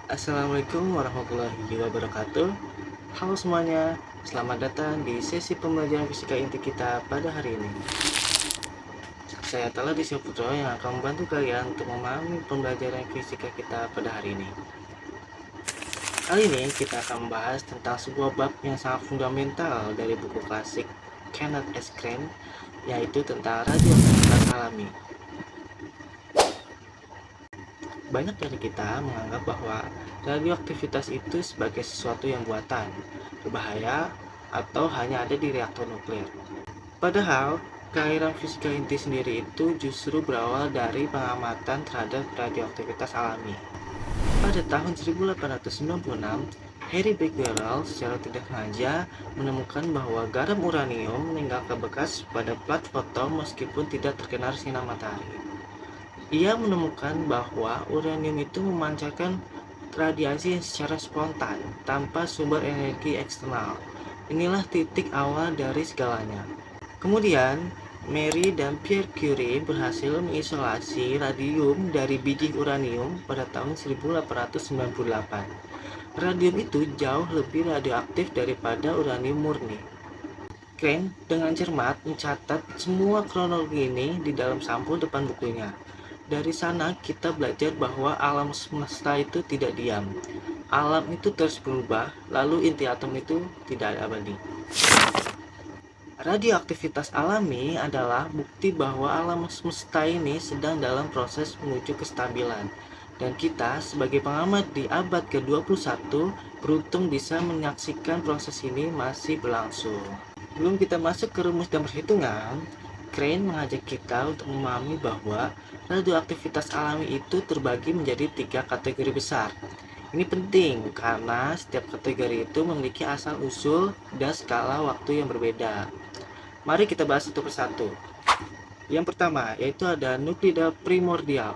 Assalamualaikum warahmatullahi wabarakatuh. Halo semuanya, selamat datang di sesi pembelajaran fisika inti kita pada hari ini. Saya Tala Putro yang akan membantu kalian untuk memahami pembelajaran fisika kita pada hari ini. Kali ini kita akan membahas tentang sebuah bab yang sangat fundamental dari buku klasik Kenneth S. Crane, yaitu tentang radioaktivitas alami. Banyak dari kita menganggap bahwa radioaktivitas itu sebagai sesuatu yang buatan, berbahaya, atau hanya ada di reaktor nuklir. Padahal, kelahiran fisika inti sendiri itu justru berawal dari pengamatan terhadap radioaktivitas alami. Pada tahun 1896, Harry Becquerel secara tidak sengaja menemukan bahwa garam uranium meninggalkan bekas pada plat foto meskipun tidak terkena sinar matahari. Ia menemukan bahwa uranium itu memancarkan radiasi secara spontan tanpa sumber energi eksternal. Inilah titik awal dari segalanya. Kemudian, Marie dan Pierre Curie berhasil mengisolasi radium dari biji uranium pada tahun 1898. Radium itu jauh lebih radioaktif daripada uranium murni. Crane dengan cermat mencatat semua kronologi ini di dalam sampul depan bukunya. Dari sana kita belajar bahwa alam semesta itu tidak diam. Alam itu terus berubah, lalu inti atom itu tidak abadi. Radioaktivitas alami adalah bukti bahwa alam semesta ini sedang dalam proses menuju kestabilan. Dan kita sebagai pengamat di abad ke-21 beruntung bisa menyaksikan proses ini masih berlangsung. Sebelum kita masuk ke rumus dan perhitungan, Crane mengajak kita untuk memahami bahwa radioaktivitas alami itu terbagi menjadi 3 kategori besar. Ini penting karena setiap kategori itu memiliki asal-usul dan skala waktu yang berbeda. Mari kita bahas satu persatu. Yang pertama yaitu ada nuklida primordial.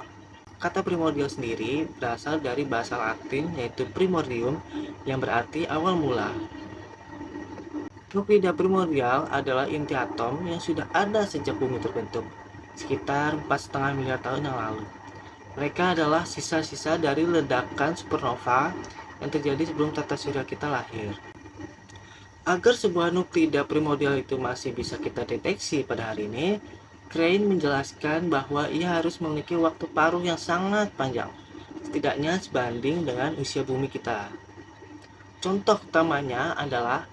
Kata primordial sendiri berasal dari bahasa Latin yaitu primordium yang berarti awal mula. Nuklida primordial adalah inti atom yang sudah ada sejak bumi terbentuk, sekitar 4,5 miliar tahun yang lalu. Mereka adalah sisa-sisa dari ledakan supernova yang terjadi sebelum tata surya kita lahir. Agar sebuah nuklida primordial itu masih bisa kita deteksi pada hari ini, Crane menjelaskan bahwa ia harus memiliki waktu paruh yang sangat panjang, setidaknya sebanding dengan usia bumi kita. Contoh utamanya adalah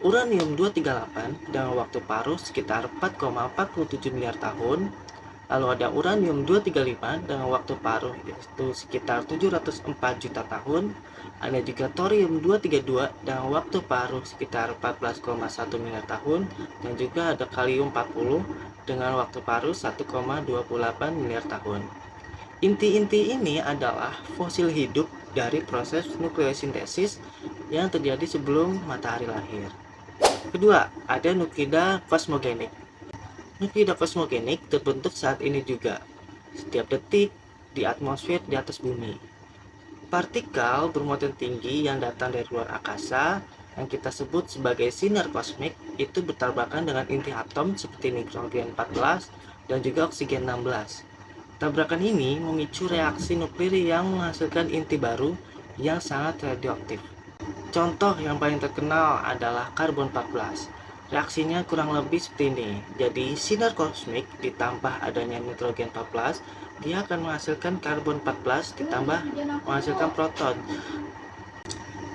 uranium-238 dengan waktu paruh sekitar 4,47 miliar tahun. Lalu ada uranium-235 dengan waktu paruh yaitu sekitar 704 juta tahun. Ada juga thorium-232 dengan waktu paruh sekitar 14,1 miliar tahun. Dan juga ada kalium-40 dengan waktu paruh 1,28 miliar tahun. Inti-inti ini adalah fosil hidup dari proses nukleosintesis yang terjadi sebelum matahari lahir. Kedua, ada nuklida kosmogenik. Nuklida kosmogenik terbentuk saat ini juga, setiap detik di atmosfer di atas bumi. Partikel bermuatan tinggi yang datang dari luar angkasa yang kita sebut sebagai sinar kosmik itu bertabrakan dengan inti atom seperti nitrogen 14 dan juga oksigen 16. Tabrakan ini memicu reaksi nuklir yang menghasilkan inti baru yang sangat radioaktif. Contoh yang paling terkenal adalah karbon 14. Reaksinya kurang lebih seperti ini. Jadi sinar kosmik ditambah adanya nitrogen 14, dia akan menghasilkan karbon 14 ditambah menghasilkan proton.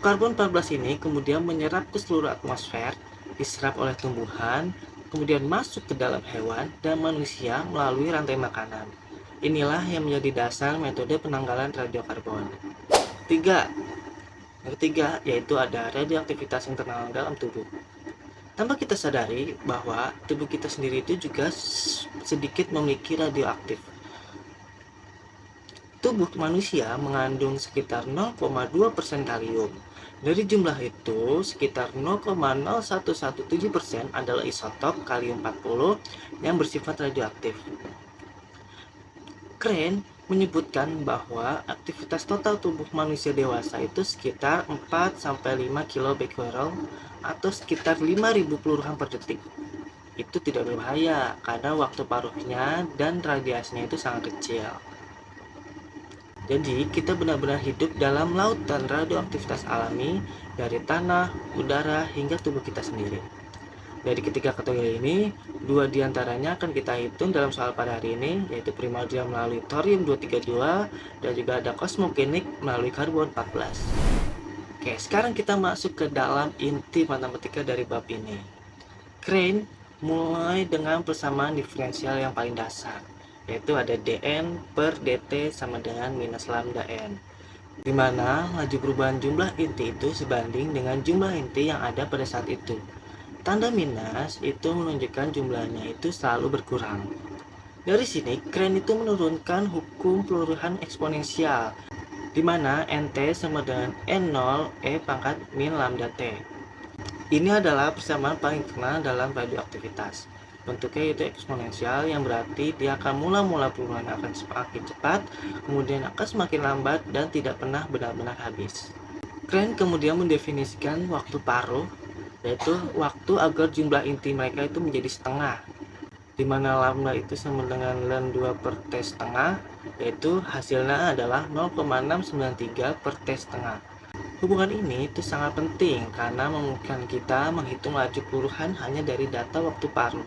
Karbon 14 ini kemudian menyerap ke seluruh atmosfer, diserap oleh tumbuhan, kemudian masuk ke dalam hewan dan manusia melalui rantai makanan. Inilah yang menjadi dasar metode penanggalan radiokarbon. 3. Yang ketiga, yaitu ada radioaktivitas internal dalam tubuh. Tanpa kita sadari bahwa tubuh kita sendiri itu juga sedikit memiliki radioaktif. Tubuh manusia mengandung sekitar 0,2% kalium. Dari jumlah itu, sekitar 0,0117% adalah isotop kalium 40 yang bersifat radioaktif. Crane menyebutkan bahwa aktivitas total tubuh manusia dewasa itu sekitar 4-5 kilobecquerel atau sekitar 5.000 peluruhan per detik. Itu tidak berbahaya karena waktu paruhnya dan radiasinya itu sangat kecil. Jadi kita benar-benar hidup dalam lautan radioaktivitas alami dari tanah, udara, hingga tubuh kita sendiri. Dari ketiga kategori ini, dua diantaranya akan kita hitung dalam soal pada hari ini, yaitu primordial melalui thorium-232 dan juga ada kosmogenik melalui karbon 14. Oke, sekarang kita masuk ke dalam inti matematika dari bab ini. Crane mulai dengan persamaan diferensial yang paling dasar, yaitu ada dN per dt sama dengan minus lambda n, di mana laju perubahan jumlah inti itu sebanding dengan jumlah inti yang ada pada saat itu. Tanda minus itu menunjukkan jumlahnya itu selalu berkurang. Dari sini, Crane itu menurunkan hukum peluruhan eksponensial, di mana nt sama dengan n0 e pangkat min lambda t. Ini adalah persamaan paling terkenal dalam radioaktivitas. Bentuknya itu eksponensial, yang berarti dia akan mula-mula peluruhan akan semakin cepat, kemudian akan semakin lambat dan tidak pernah benar-benar habis. Crane kemudian mendefinisikan waktu paruh, yaitu waktu agar jumlah inti mereka itu menjadi setengah, di mana lambda itu sama dengan ln 2 per t setengah, yaitu hasilnya adalah 0,693 per t setengah. Hubungan ini itu sangat penting karena memungkinkan kita menghitung laju peluruhan hanya dari data waktu paruh.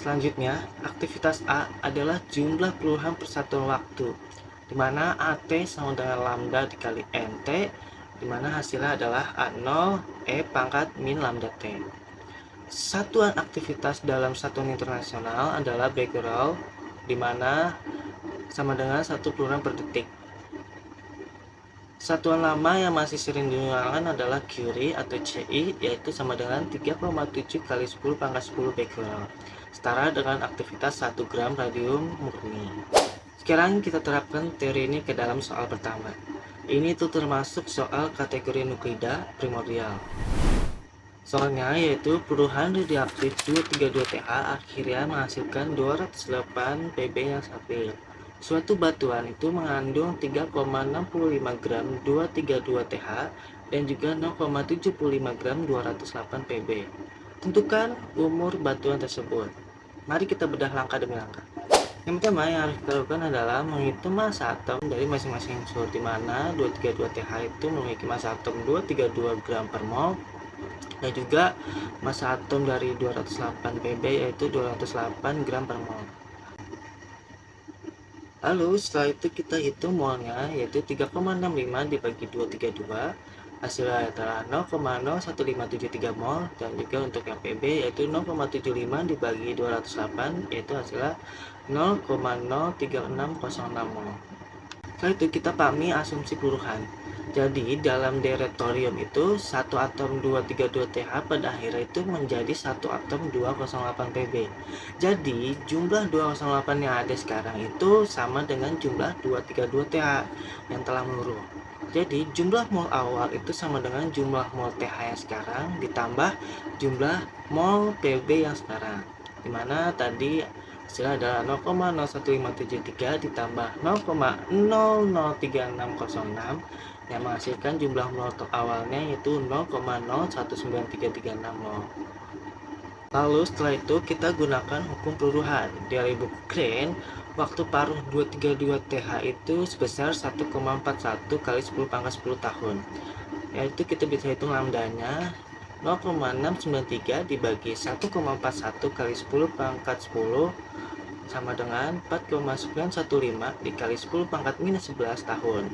Selanjutnya, aktivitas A adalah jumlah peluruhan persatuan waktu, di mana AT sama dengan lambda dikali NT, di mana hasilnya adalah A0 E pangkat min lambda T. Satuan aktivitas dalam satuan internasional adalah becquerel, di mana sama dengan 1 peluruhan per detik. Satuan lama yang masih sering digunakan adalah Curie atau CI, yaitu sama dengan 3,7 kali 10 pangkat 10 becquerel, setara dengan aktivitas 1 gram radium murni. Sekarang kita terapkan teori ini ke dalam soal pertama. Ini tuh termasuk soal kategori nuklida primordial. Soalnya yaitu peluruhan radioaktif 232Th akhirnya menghasilkan 208 Pb yang stabil. Suatu batuan itu mengandung 3,65 gram 232Th dan juga 0,75 gram 208 Pb. Tentukan umur batuan tersebut. Mari kita bedah langkah demi langkah. Yang pertama yang harus kita lakukan adalah menghitung massa atom dari masing-masing unsur, di mana 232Th itu memiliki massa atom 232 gram per mol, dan juga massa atom dari 208 Pb yaitu 208 gram per mol. Lalu setelah itu kita hitung molnya, yaitu 3,65 dibagi 232, hasilnya adalah 0,01573 mol, dan juga untuk yang Pb yaitu 0,75 dibagi 208, yaitu hasilnya 0,03606 mol. Setelah itu kita pahami asumsi peluruhan. Jadi dalam deret thorium itu satu atom 232Th pada akhirnya itu menjadi satu atom 208 Pb. Jadi jumlah 208 yang ada sekarang itu sama dengan jumlah 232Th yang telah meluruh. Jadi jumlah mol awal itu sama dengan jumlah mol Th yang sekarang ditambah jumlah mol Pb yang sekarang, dimana tadi hasilnya adalah 0,01573 ditambah 0,003606 yang menghasilkan jumlah mol awalnya yaitu 0,019336 mol. Lalu setelah itu kita gunakan hukum peluruhan. Dari buku Crane, waktu paruh 232Th itu sebesar 1,41 kali 10 pangkat 10 tahun. Yaitu kita bisa hitung lambdanya 0,693 dibagi 1,41 kali 10 pangkat 10 sama dengan 4,915 dikali 10 pangkat minus 11 tahun.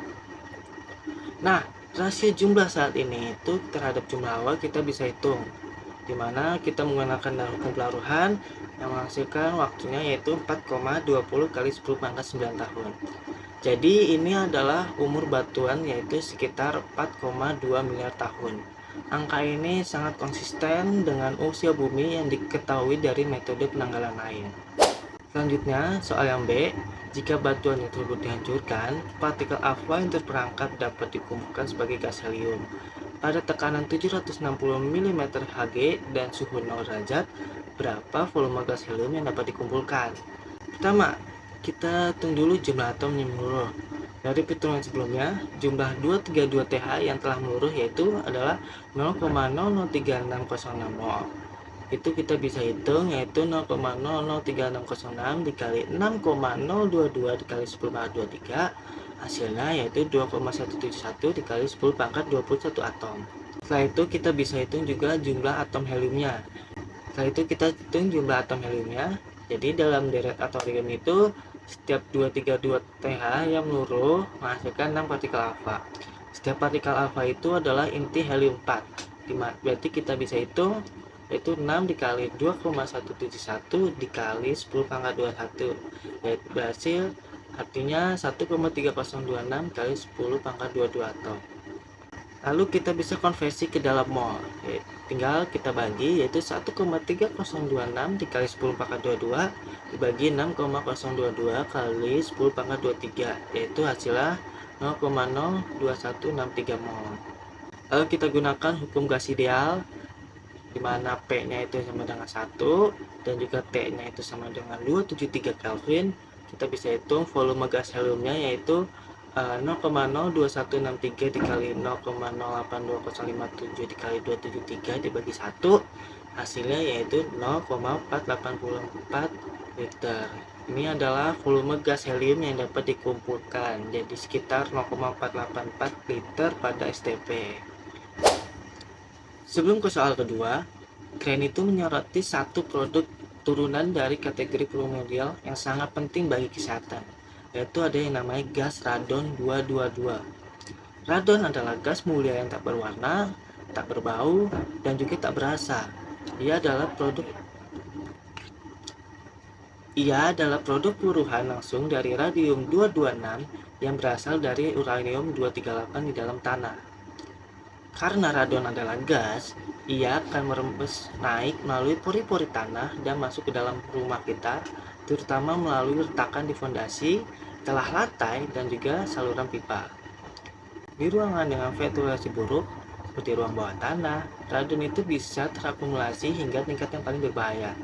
Nah, rasio jumlah saat ini itu terhadap jumlah awal kita bisa hitung, dimana kita menggunakan hukum peluruhan yang menghasilkan waktunya yaitu 4,20 kali 10 pangkat 9 tahun. Jadi ini adalah umur batuan yaitu sekitar 4,2 miliar tahun. Angka ini sangat konsisten dengan usia bumi yang diketahui dari metode penanggalan lain. Selanjutnya, soal yang B, jika batuan tersebut dihancurkan, partikel apa yang terperangkap dapat dikumpulkan sebagai gas helium. Pada tekanan 760 mm Hg dan suhu 0 derajat, berapa volume gas helium yang dapat dikumpulkan? Pertama, kita hitung dulu jumlah atom yang meluruh. Dari perhitungan sebelumnya, jumlah 232Th yang telah meluruh yaitu adalah 0,003606 mol. Itu kita bisa hitung yaitu 0,003606 dikali 6,022 dikali 10 pangkat 23, Hasilnya yaitu 2,171 dikali 10 pangkat 21 atom. Setelah itu kita bisa hitung juga jumlah atom heliumnya. Setelah itu kita hitung jumlah atom heliumnya. Jadi dalam deret atom itu setiap 232 TH yang meluruh menghasilkan 6 partikel alfa. Setiap partikel alfa itu adalah inti helium 4. Berarti kita bisa hitung yaitu 6 dikali 2,171 dikali 10 pangkat 21. Yaitu berhasil artinya 1,3026 kali 10 pangkat 22 atom. Lalu kita bisa konversi ke dalam mol. Tinggal kita bagi yaitu 1,3026 dikali 10 pangkat 22 dibagi 6,022 kali 10 pangkat 23, yaitu hasilnya 0,02163 mol. Lalu kita gunakan hukum gas ideal di mana P-nya itu sama dengan 1 dan juga T-nya itu sama dengan 273 Kelvin. Kita bisa hitung volume gas heliumnya yaitu 0,02163 dikali 0,082057 dikali 273 dibagi 1, hasilnya yaitu 0,484 liter. Ini adalah volume gas helium yang dapat dikumpulkan, jadi sekitar 0,484 liter pada STP. Sebelum ke soal kedua, Crane itu menyoroti satu produk turunan dari kategori primordial yang sangat penting bagi kesehatan, yaitu ada yang namanya gas radon 222. Radon adalah gas mulia yang tak berwarna, tak berbau, dan juga tak berasa. Ia adalah produk buruhan langsung dari radium 226 yang berasal dari uranium 238 di dalam tanah. Karena radon adalah gas, ia akan merembes naik melalui pori-pori tanah dan masuk ke dalam rumah kita, terutama melalui retakan di fondasi, celah lantai, dan juga saluran pipa. Di ruangan dengan ventilasi buruk, seperti ruang bawah tanah, radon itu bisa terakumulasi hingga tingkat yang paling berbahaya.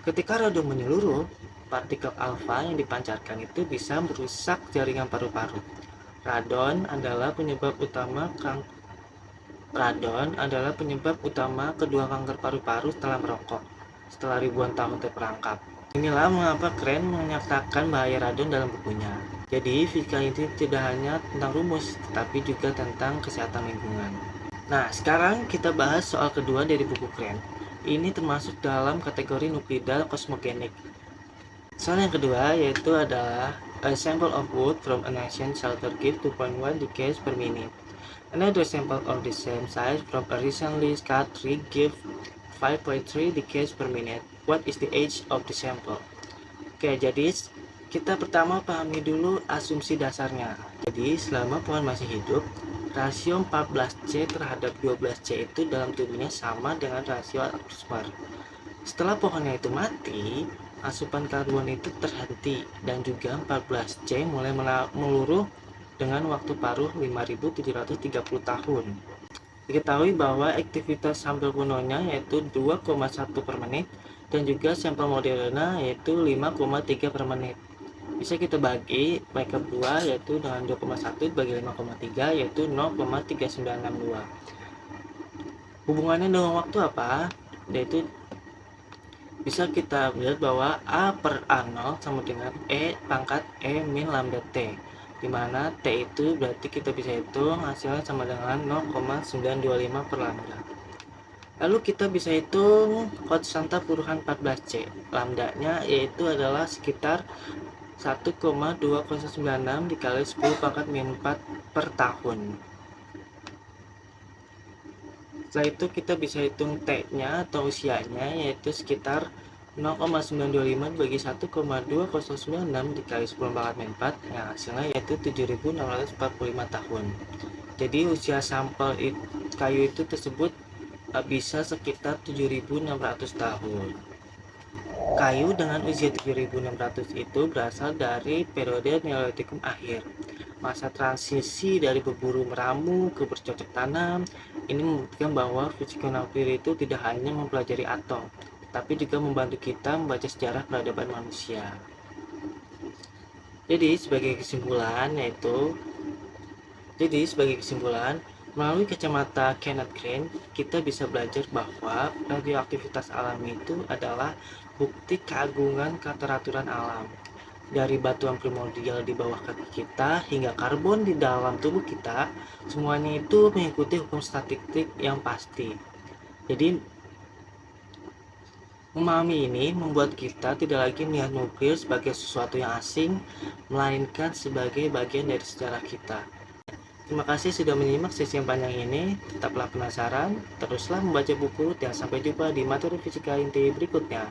Ketika radon menyeluruh, partikel alfa yang dipancarkan itu bisa merusak jaringan paru-paru. Radon adalah penyebab utama kedua kanker paru-paru setelah merokok, setelah ribuan tahun terperangkap. Inilah mengapa Crane menyatakan bahaya radon dalam bukunya. Jadi, fisika ini tidak hanya tentang rumus, tetapi juga tentang kesehatan lingkungan. Nah, sekarang kita bahas soal kedua dari buku Crane. Ini termasuk dalam kategori nuklida kosmogenik. Soal yang kedua yaitu adalah a sample of wood from an ancient shelter give 2.1 decays per minute. Another sample of the same size from a recently cut tree give 5.3 decays per minute. What is the age of the sample? Oke, jadi kita pertama pahami dulu asumsi dasarnya. Jadi selama pohon masih hidup, rasio 14C terhadap 12C itu dalam tubuhnya sama dengan rasio atmosfer. Setelah pohonnya itu mati, asupan karbon itu terhenti dan juga 14C mulai meluruh dengan waktu paruh 5730 tahun. Diketahui bahwa aktivitas sampel kunonya yaitu 2,1 per menit dan juga sampel modernnya yaitu 5,3 per menit. Bisa kita bagi mereka berdua yaitu dengan 2,1 bagi 5,3 yaitu 0,3962. Hubungannya dengan waktu apa? Yaitu bisa kita lihat bahwa A per A0 sama dengan E pangkat E min lambda T, dimana T itu berarti kita bisa hitung hasilnya sama dengan 0,925 per lambda. Lalu kita bisa hitung konstanta buruhan 14C, lambdanya yaitu adalah sekitar 1,2096 dikali 10 pangkat min 4 per tahun. Setelah itu kita bisa hitung T-nya atau usianya yaitu sekitar 0,925 bagi 1,2096 dikali 10 pangkat min 4 yang hasilnya yaitu 7.645 tahun. Jadi usia sampel kayu itu tersebut bisa sekitar 7.600 tahun. Kayu dengan usia 7.600 itu berasal dari periode Neolitikum akhir, masa transisi dari berburu meramu ke bercocok tanam. Ini membuktikan bahwa fisika nuklir itu tidak hanya mempelajari atom, tapi juga membantu kita membaca sejarah peradaban manusia. Jadi sebagai kesimpulan, melalui kacamata Kenneth Crane, kita bisa belajar bahwa radioaktivitas alami itu adalah bukti keagungan keteraturan alam. dari batuan primordial di bawah kaki kita hingga karbon di dalam tubuh kita, semuanya itu mengikuti hukum statistik yang pasti. Jadi memahami ini membuat kita tidak lagi melihat nuklir sebagai sesuatu yang asing, melainkan sebagai bagian dari sejarah kita. Terima kasih sudah menyimak sesi yang panjang ini. Tetaplah penasaran, teruslah membaca buku, dan sampai jumpa di materi fisika inti berikutnya.